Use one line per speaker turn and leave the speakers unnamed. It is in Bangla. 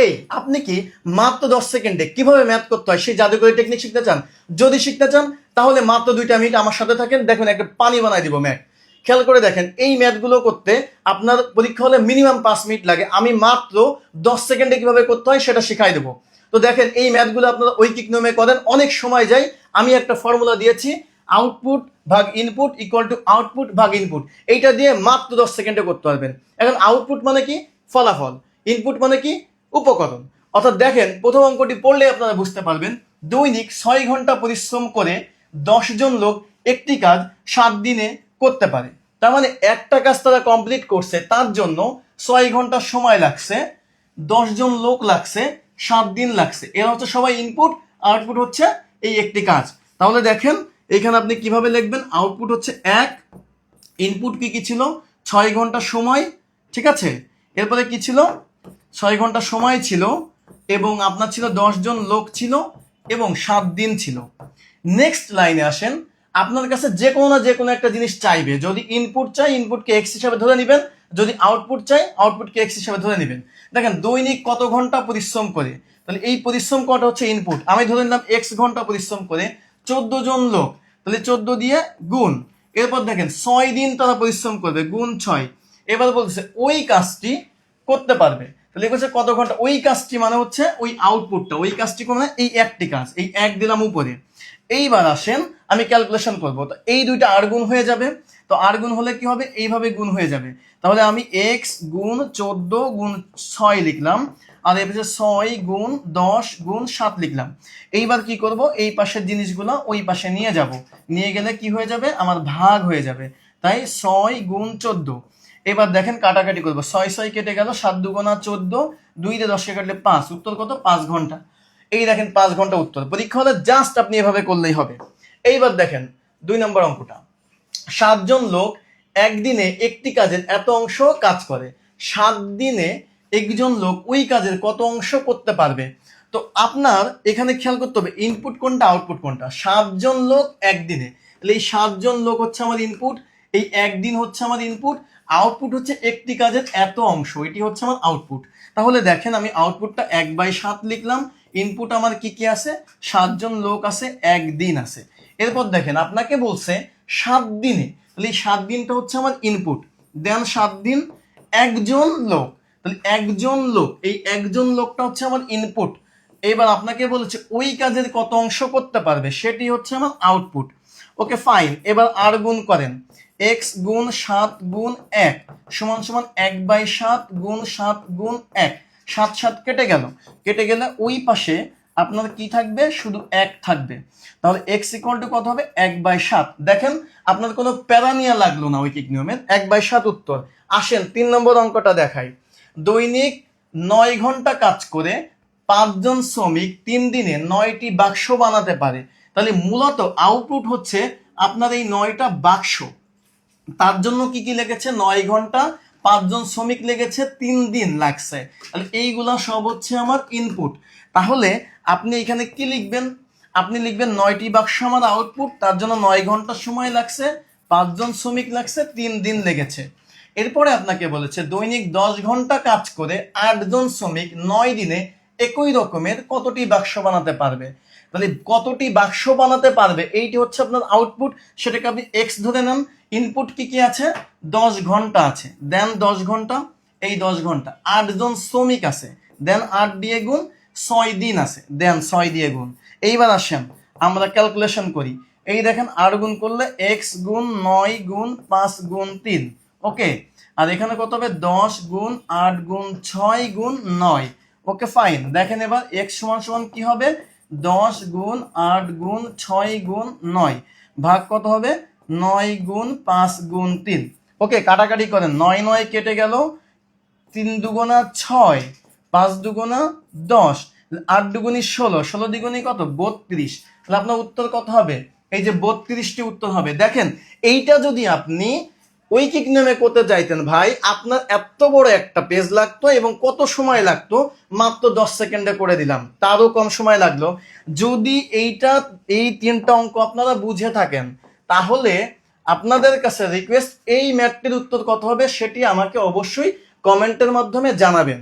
এই আপনি কি মাত্র 10 সেকেন্ডে কিভাবে ম্যাথ করতে হয় সেই জাদুকরি টেকনিক শিখতে চান? যদি শিখতে চান তাহলে মাত্র 2টা মিনিট আমার সাথে থাকেন, দেখুন একটা পানি বানাই দিব ম্যাথ। খেয়াল করে দেখেন, এই ম্যাথগুলো করতে আপনার পরীক্ষা হলে মিনিমাম 5 মিনিট লাগে, আমি মাত্র 10 সেকেন্ডে কিভাবে করতে হয় সেটা শিখাই দেবো। তো দেখেন, এই ম্যাথগুলো আপনারা ঐকিক নিয়মে করেন, অনেক সময় যায়। আমি একটা ফর্মুলা দিয়েছি, আউটপুট ভাগ ইনপুট ইকুয়াল টু আউটপুট ভাগ ইনপুট, এইটা দিয়ে মাত্র 10 সেকেন্ডে করতে পারবেন। এখন আউটপুট মানে কি? ফলাফল। ইনপুট মানে কি? উপকরণ। অর্থাৎ দেখেন, প্রথম অঙ্কটি পড়লে আপনারা বুঝতে পারবেন, দৈনিক 6 ঘন্টা পরিশ্রম করে 10 জন লোক একটি কাজ 7 দিনে করতে পারে। তার মানে একটা কাজ তারা কমপ্লিট করছে, তার জন্য 6 ঘন্টা সময় লাগছে, 10 জন লোক লাগছে, 7 দিন লাগছে। এরা হচ্ছে সবাই ইনপুট, আউটপুট হচ্ছে এই একটি কাজ। তাহলে দেখেন এখানে আপনি কিভাবে লিখবেন, আউটপুট হচ্ছে 1, ইনপুট কি কি ছিল? 6 ঘন্টা সময়, ঠিক আছে। এরপরে কি ছিল? 6 ঘন্টা সময় ছিল, এবং আপনার ছিল 10 জন লোক ছিল, এবং 7 দিন ছিল। নেক্সট লাইনে আসেন, আপনার কাছে যে কোনো না যে কোনো একটা জিনিস চাইবে। যদি ইনপুট চাই, ইনপুটকে এক্স হিসাবে ধরে নেবেন, যদি আউটপুট চাই, আউটপুটকে এক্স হিসাবে ধরে নেবেন। দেখেন দৈনিক কত ঘন্টা পরিশ্রম করে, তাহলে এই পরিশ্রম করাটা হচ্ছে ইনপুট, আমি ধরে নিলাম এক্স ঘন্টা পরিশ্রম করে 14 জন লোক, তাহলে 14 দিয়ে গুণ। এরপর দেখেন 6 দিন তারা পরিশ্রম করবে, গুণ 6। এবার বলছে ওই কাজটি করতে পারবে, তাহলে বলছে কত ঘন্টা। ওই কাজটি মানে হচ্ছে ওই আউটপুটটা, ওই কাজটি মানে এই একটি কাজ, এই এক দিলাম উপরে। এইবার আসেন আমি ক্যালকুলেশন করব, তো এই দুইটা আর গুণ হয়ে যাবে। তো আর গুণ হলে কি হবে? এইভাবে গুণ হয়ে যাবে। তাহলে আমি এক্স গুণ 14 গুণ 6 লিখলাম, আর এর পাশে 6 গুণ 10 গুণ 7 লিখলাম। এইবার কি করব, এই পাশের জিনিসগুলো ওই পাশে নিয়ে যাব, নিয়ে গেলে কি হয়ে যাবে? আমার ভাগ হয়ে যাবে। তাই 6 গুণ 14। এবার দেখেন কাটাকাটি করবো, 6 6 কেটে গেল, 7 দুগুণা 14, 2 দিয়ে 10 কে কাটলে 5, উত্তর কত? 5 ঘন্টা। এই দেখেন 5 ঘন্টা উত্তর। পরীক্ষা হলে জাস্ট আপনি এভাবে করলেই হবে। এইবার দেখেন 2 নম্বর অঙ্কটা, 7 জন লোক একদিনে একটি কাজের এত অংশ কাজ করে, 7 দিনে একজন লোক ওই কাজের কত অংশ করতে পারবে? তো আপনার এখানে খেয়াল করতে হবে ইনপুট কোনটা, আউটপুট কোনটা। 7 জন লোক একদিনে, তাহলে এই 7 জন লোক হচ্ছে আমার ইনপুট, এই একদিন হচ্ছে আমার ইনপুট, আউটপুট হচ্ছে একটি কাজের এত অংশ, এটি হচ্ছে আমার আউটপুট। তাহলে দেখেন আমি আউটপুটটা 1/7 লিখলাম, ইনপুট আমার কি কি আছে? 7 জন লোক আছে, একদিন আছে। এরপর দেখেন আপনাকে বলছে 7 দিনে, তাহলে এই 7 দিনটা হচ্ছে আমার ইনপুট, দেন 7 দিন একজন লোক, তাহলে একজন লোক, এই একজন লোকটা হচ্ছে আমার ইনপুট। এবার আপনাকে বলেছে ওই কাজের কত অংশ করতে পারবে, সেটি হচ্ছে আমার আউটপুট। ওকে ফাইন, এবার আর গুণ করেন, x গুণ 7 গুণ 1 সমান সমান 1/7 গুণ 7 গুণ 1, 7 7 কেটে গেল, কেটে গেলে ওই পাশে আপনার কি থাকবে? শুধু 1 থাকবে। তাহলে x ইকুয়াল টু কত হবে? 1/7। দেখেন আপনার কোনো প্যারা নেওয়া লাগলো না ঐকিক নিয়মের, 1/7 উত্তর। আসেন 3 নম্বর অঙ্কটা দেখাই। দৈনিক 9 ঘন্টা কাজ করে 5 জন শ্রমিক 3 দিনে 9টি বাক্স বানাতে পারে। তাহলে মূলত আউটপুট হচ্ছে আপনার এই 9টা বাক্স। তার জন্য কি কি লেগেছে? 9 ঘন্টা, 5 জন শ্রমিক লেগেছে, 3 দিন লাগছে। তাহলে এইগুলা সব হচ্ছে আমার ইনপুট। তাহলে আপনি এখানে কি লিখবেন? আপনি লিখবেন 9টি বাক্স আমার আউটপুট, তার জন্য 9 ঘন্টা সময় লাগছে, 5 জন শ্রমিক লাগছে, 3 দিন লেগেছে। এরপরে আপনাকে বলেছে দৈনিক 10 ঘন্টা কাজ করে 8 জন শ্রমিক 9 দিনে একই রকমের কতটি বাক্স বানাতে পারবে। তাহলে কতটি বাক্স বানাতে পারবে এইটি হচ্ছে আপনার আউটপুট, সেটাকে আপনি এক্স ধরে নেন। ইনপুট কি কি আছে? 10 ঘন্টা আছে, দেন 10 ঘন্টা, এই 10 ঘন্টা। 8 জন শ্রমিক আছে, দেন 8 দিয়ে গুণ, 6 দিন আছে, দেন 6 দিয়ে গুণ। এইবার আসেন আমরা ক্যালকুলেশন করি। এই দেখেন আর গুণ করলে এক্স গুণ 9 গুণ 5 গুণ 3, ওকে। আর এখানে কত হবে? 10 গুণ 8 গুণ 6 গুণ 9, ওকে ফাইন। দেখেন এবার এক্স সমান সমান কি হবে? 10 গুণ 8 গুণ 6 গুণ 9 ভাগ কত হবে? 9 গুণ 5 গুণ 3, ওকে। কাটাকাটি করেন, 9 9 কেটে গেল, 3 দুগুণা 6, 5 দুগুণা 10, 8 দুগুণি 16, 16 দ্বিগুণি কত? 32। তাহলে আপনার উত্তর কত হবে? এই যে 32টি উত্তর হবে। দেখেন এইটা যদি আপনি ঐকিক নিয়মে করতে চাইতেন ভাই, আপনার এত বড় একটা পেজ লাগতো এবং কত সময় লাগতো? মাত্র 10 সেকেন্ডে করে দিলাম, তারও কম সময় লাগলো। যদি এই 3টা অঙ্ক আপনারা বুঝে থাকেন, তাহলে আপনাদের কাছে রিকোয়েস্ট, এই ম্যাথটির উত্তর কত হবে সেটি আমাকে অবশ্যই কমেন্টের মাধ্যমে জানাবেন।